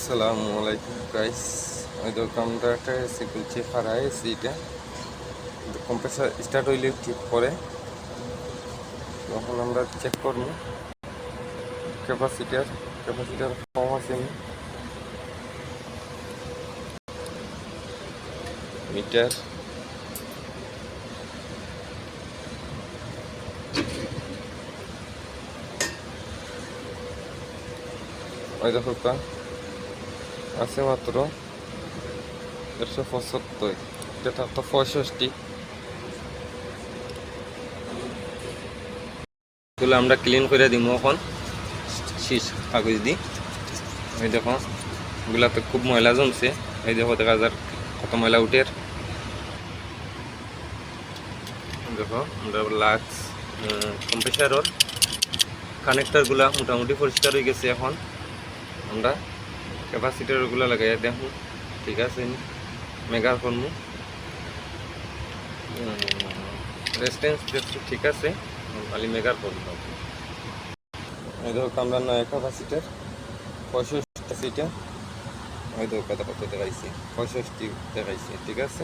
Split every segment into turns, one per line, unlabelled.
আসসালামু আলাইকুম গাইস। ওই দোকানটা একটা এসি খুলছে খারাপ এসিটা, কম্প্রেসার স্টার্ট হইলে ঠিক করে তখন আমরা চেক করব ক্যাপাসিটার কম আছে মিটার। ওই দেখো আছে মাত্র 175, এটা থাকতো 65। এগুলো আমরা ক্লিন করে দিব এখন শীষ কাগজ দিই। এই দেখো এগুলাতে খুব ময়লা জমছে, এই দেখো দেখা যার কত ময়লা উঠের। দেখো আমরা লাক্স কম্প্রেসারর কানেক্টারগুলা মোটামুটি পরিষ্কার হয়ে গেছে। এখন আমরা ক্যাপাসিটারগুলো লাগাই দেখুন ঠিক আছে নি মেগার করবো, রেজিস্ট্যান্স ঠিক আছে, খালি মেগার করবো। এই দেখো আমরা নয় ক্যাপাসিটার 65 সিটার, ওই দেখো কত দেখাইছি 65 দেখাইছি, ঠিক আছে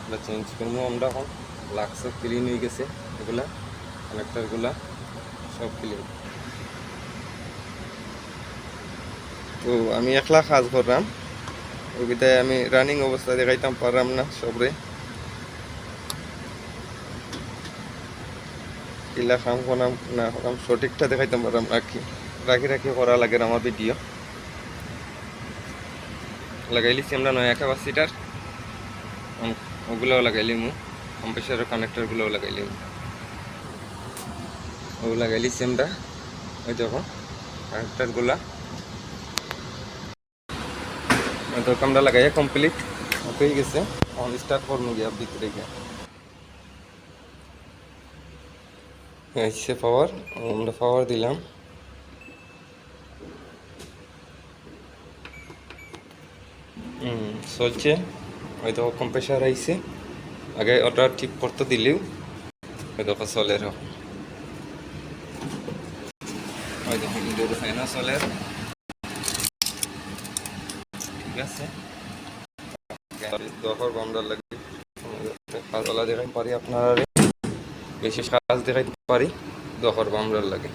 আমরা চেঞ্জ করবো। আমরা এখন লাক্সও ক্লিন হয়ে গেছে, এগুলা কানেক্টারগুলা সব ক্লিন। তো আমি একলা কাজ করলাম, ওই বিধায় আমি রানিং অবস্থা দেখাইতাম পারলাম না সবরে। কিলা কাম করলাম না করলাম সঠিকটা দেখাইতাম পারলাম রাখি করা লাগে আমার ভিডিও। লাগাইলিছি আমরা নয়া ক্যাপাসিটার, ওগুলোও লাগাইলি কম্প্রেসারের কানেক্টারগুলোও লাগাইলি ওগুলো লাগাইলিছি আমরা। ওই দেখো কানেক্টারগুলা তো আমরা লাগাইয়া কমপ্লিট হয়ে গেছে। এখন স্টার্ট করবো গিয়া ভিতরে গিয়া এসে পাওয়ার, আমরা পাওয়ার দিলাম। চলছে, ওই দেখো কম্প্রেসার আইছে, আগে ওটা ঠিক করতে দিলেও ওই দেখো চলে। ওই দেখো ইনডোর ফ্যানও চলে, ঠিক আছে। দখর বামদার লাগে কাজওয়ালা দেখাই পারি, আপনারা বেশি কাজ দেখাইতে পারি দখর বামদার লাগে।